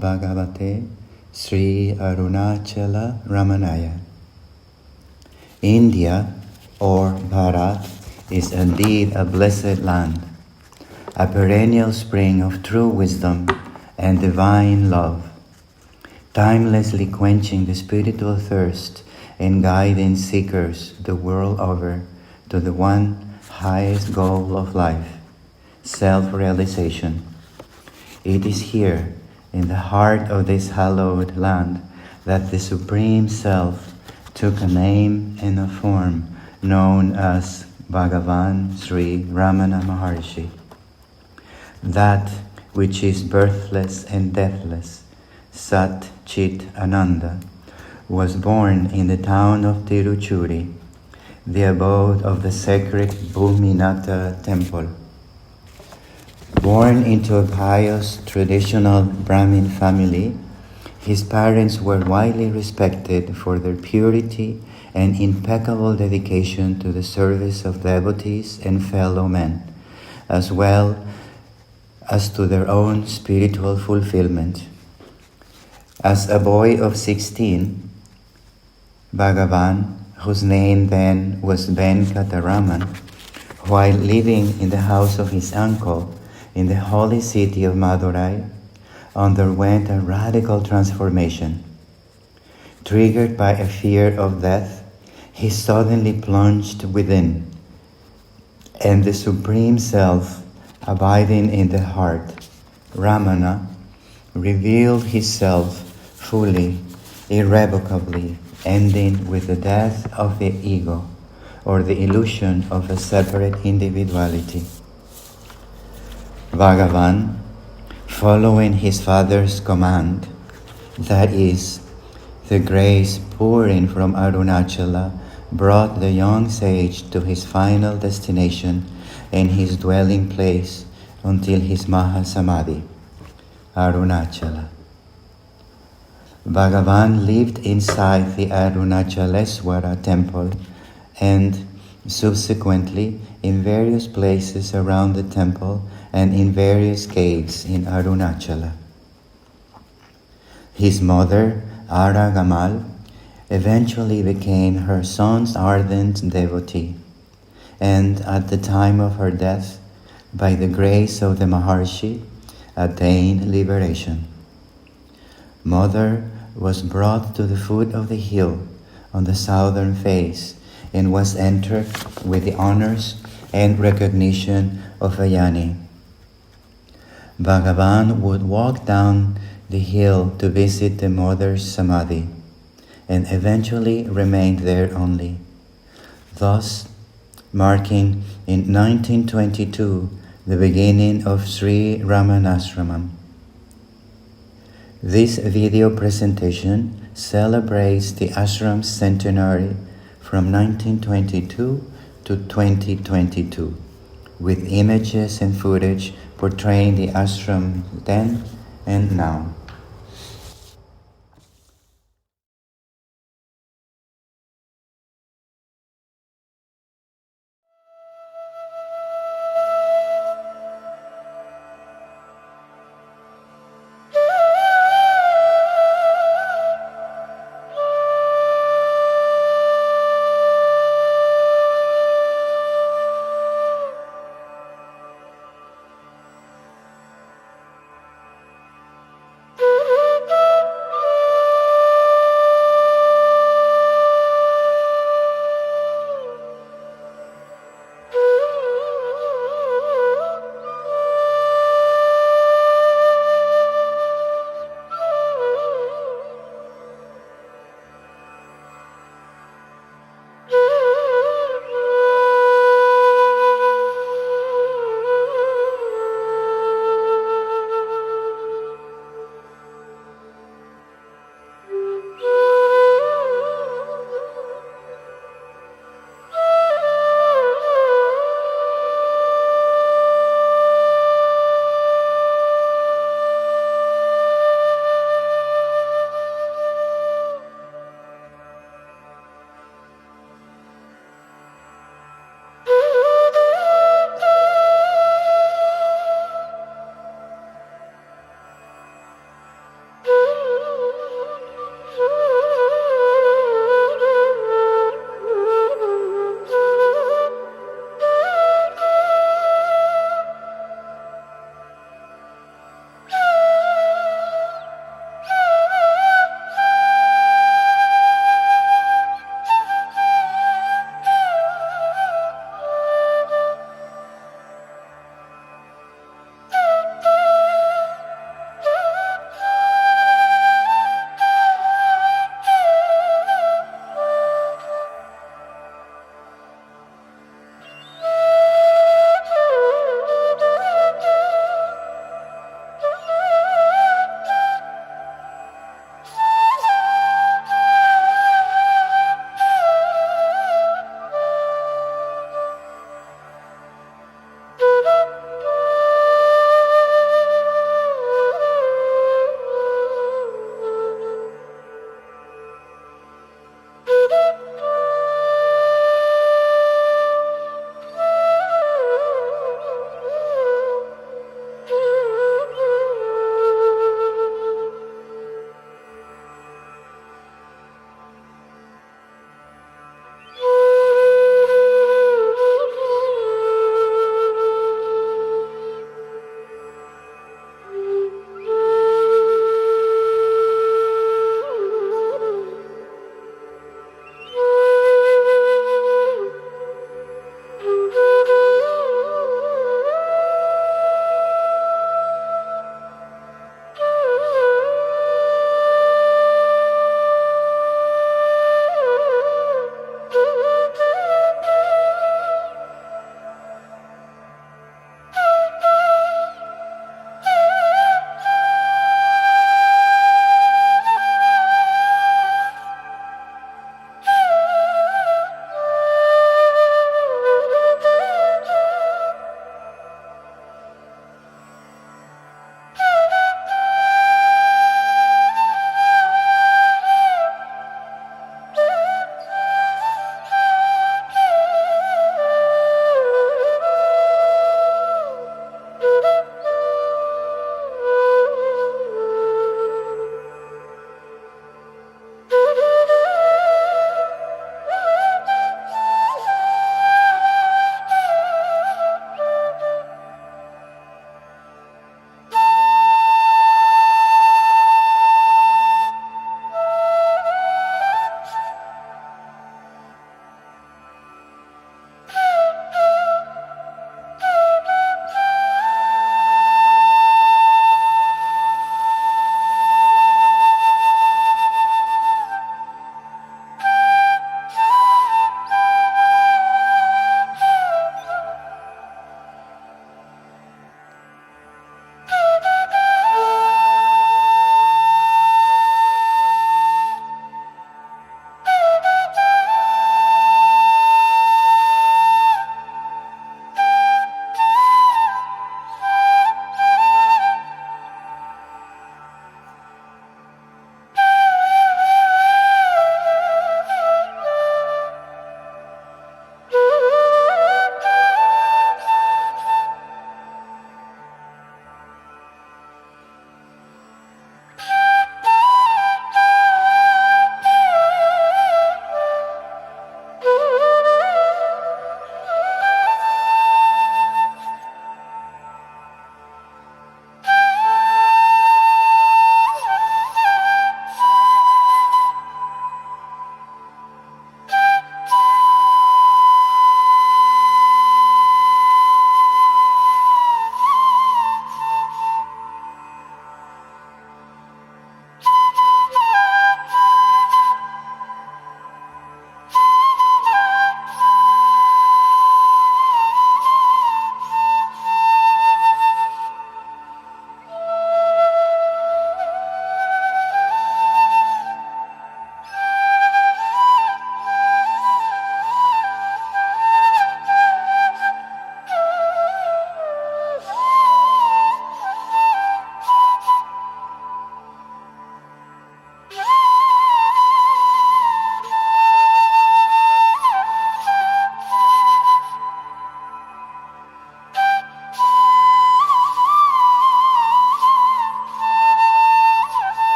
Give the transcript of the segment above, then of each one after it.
Bhagavate Sri Arunachala Ramanaya. India, or Bharat, is indeed a blessed land, a perennial spring of true wisdom and divine love, timelessly quenching the spiritual thirst and guiding seekers the world over to the one highest goal of life, self-realization. It is here, in the heart of this hallowed land, that the Supreme Self took a name and a form known as Bhagavan Sri Ramana Maharshi. That which is birthless and deathless, Sat Chit Ananda, was born in the town of Tiruchuri, the abode of the sacred Bhuminatha temple. Born into a pious traditional Brahmin family, his parents were widely respected for their purity and impeccable dedication to the service of devotees and fellow men, as well as to their own spiritual fulfillment. As a boy of 16, Bhagavan, whose name then was Venkataraman, while living in the house of his uncle in the holy city of Madurai, underwent a radical transformation. Triggered by a fear of death, he suddenly plunged within, and the Supreme Self, abiding in the heart, Ramana, revealed himself fully, irrevocably, ending with the death of the ego, or the illusion of a separate individuality. Bhagavan, following his father's command, that is, the grace pouring from Arunachala, brought the young sage to his final destination and his dwelling place until his Mahasamadhi, Arunachala. Bhagavan lived inside the Arunachaleswara temple and subsequently in various places around the temple and in various caves in Arunachala. His mother, Aragamal, eventually became her son's ardent devotee, and at the time of her death, by the grace of the Maharshi, attained liberation. Mother was brought to the foot of the hill on the southern face and was entered with the honors and recognition of a yani. Bhagavan would walk down the hill to visit the mother's samadhi and eventually remained there only, thus marking in 1922 the beginning of Sri Ramanasramam. This video presentation celebrates the ashram's centenary from 1922 to 2022, with images and footage portraying the ashram then and now.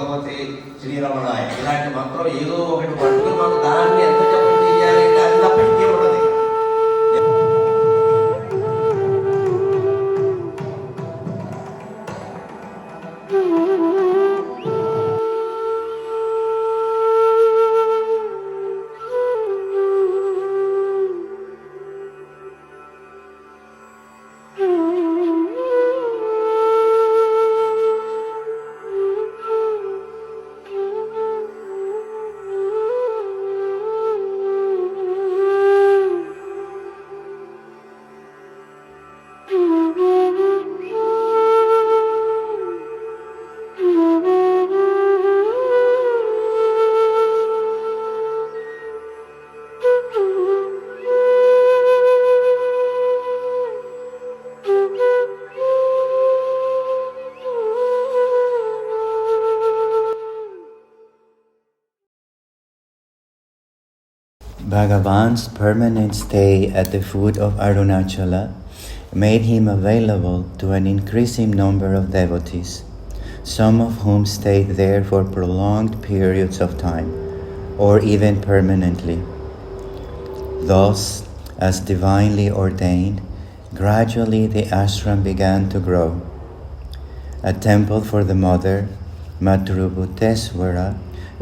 లేకపోతే శ్రీరమణాయ ఇలాంటి మంత్రం ఏదో ఒకటి పట్టుకుని మనం దాన్ని ఎంత జపం చేయాలి అంటే అది తప్ప ఇంకేం ఉండదు. Bhagavan's permanent stay at the foot of Arunachala made him available to an increasing number of devotees, some of whom stayed there for prolonged periods of time, or even permanently. Thus, as divinely ordained, gradually the ashram began to grow. A temple for the mother, Matrubhuteswara,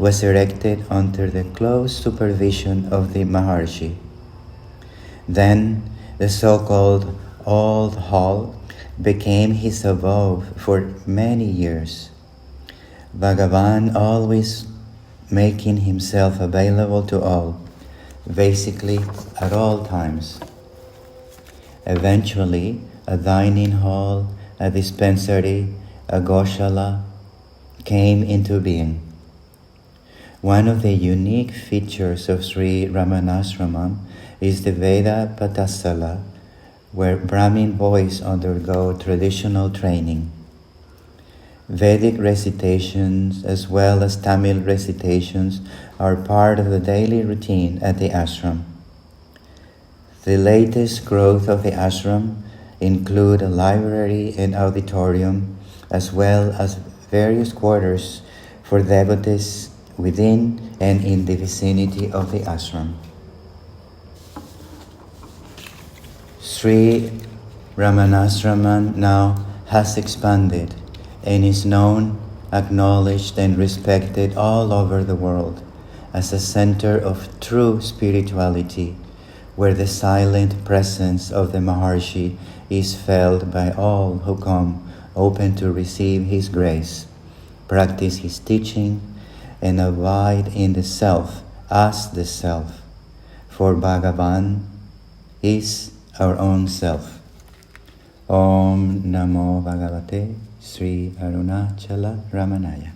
was erected under the close supervision of the Maharshi. Then the so-called Old Hall became his abode for many years. Bhagavan always making himself available to all, basically at all times. Eventually, a dining hall, a dispensary, a goshala came into being. One of the unique features of Sri Ramanasramam is the Veda Patasala, where Brahmin boys undergo traditional training. Vedic recitations as well as Tamil recitations are part of the daily routine at the ashram. The latest growth of the ashram include a library and auditorium as well as various quarters for devotees within and in the vicinity of the ashram. Sri Ramanasramam now has expanded and is known, acknowledged and respected all over the world as a center of true spirituality, where the silent presence of the Maharshi is felt by all who come open to receive his grace, practice his teaching, and abide in the self as the self, for Bhagavan is our own self. Om Namo Bhagavate Sri Arunachala Ramanaya.